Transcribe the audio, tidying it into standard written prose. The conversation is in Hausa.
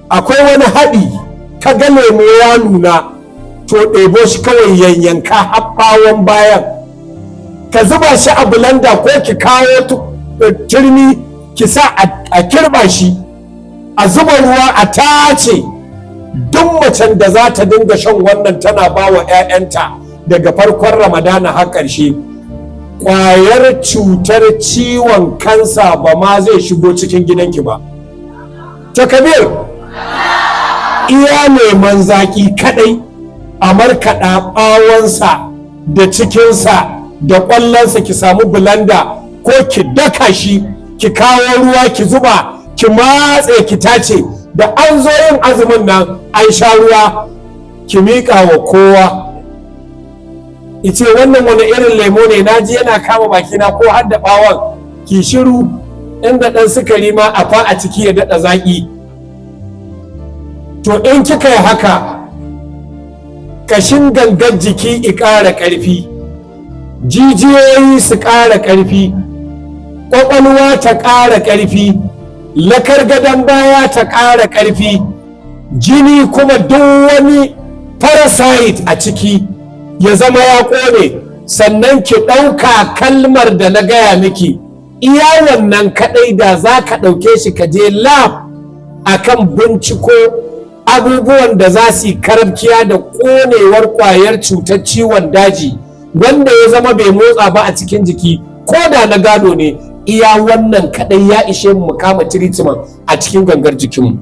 akwai wani haɗi ka ga lemo ya nuna to ɗebo shi kawai yanyanka haɓɓawon bayan ka zuba shi a bulanda ko ki kawo turmi ki sa a kirɓa shi a zuba ruwa a tace. Duk macen da za ta dinga shan wannan tana ba wa 'ya'yanta daga farkon ramadana har ƙarshe, ƙwayar cutar ciwon kansa ba ma zai shigo cikin gidanki ba. Takabir, iya neman zaƙi kaɗai a markaɗa ɓawonsa da cikinsa da ƙwallonsa ki samu bulanda ko ki daka shi ki kawo ruwa ki zuba ki matse ki tace. Da an zo yin azumin nan an sha ruwa ki miƙa wa kowa. Ice wannan wani irin lemo ne, na ji yana kama bakina ko har da ɓawon, ki shiru, inda ɗan sukari ma a fa a ciki ya daɗa zaƙi. To in kika yi haka, kashin gangar jiki i ƙara ƙarfi, jijiyoyi su ƙara ƙarfi, ƙwaƙwalwa ta ƙara ƙarfi, lakar gadon baya ta ƙara ƙarfi, jini kuma duk wani parasite a ciki ya zama ya ƙone. Sannan ki ɗauka kalmar da na gaya miki, iya wannan kaɗai da za ka ɗauke shi ka je lab akan binciko abubuwan da za su yi karabkiya da ƙonewar ƙwayar cutar ciwon daji wanda ya zama bai motsa ba a cikin jiki, ko da na gado ne, iya wannan kadai ya ishe mu kama treatment a cikin gangar jikinmu.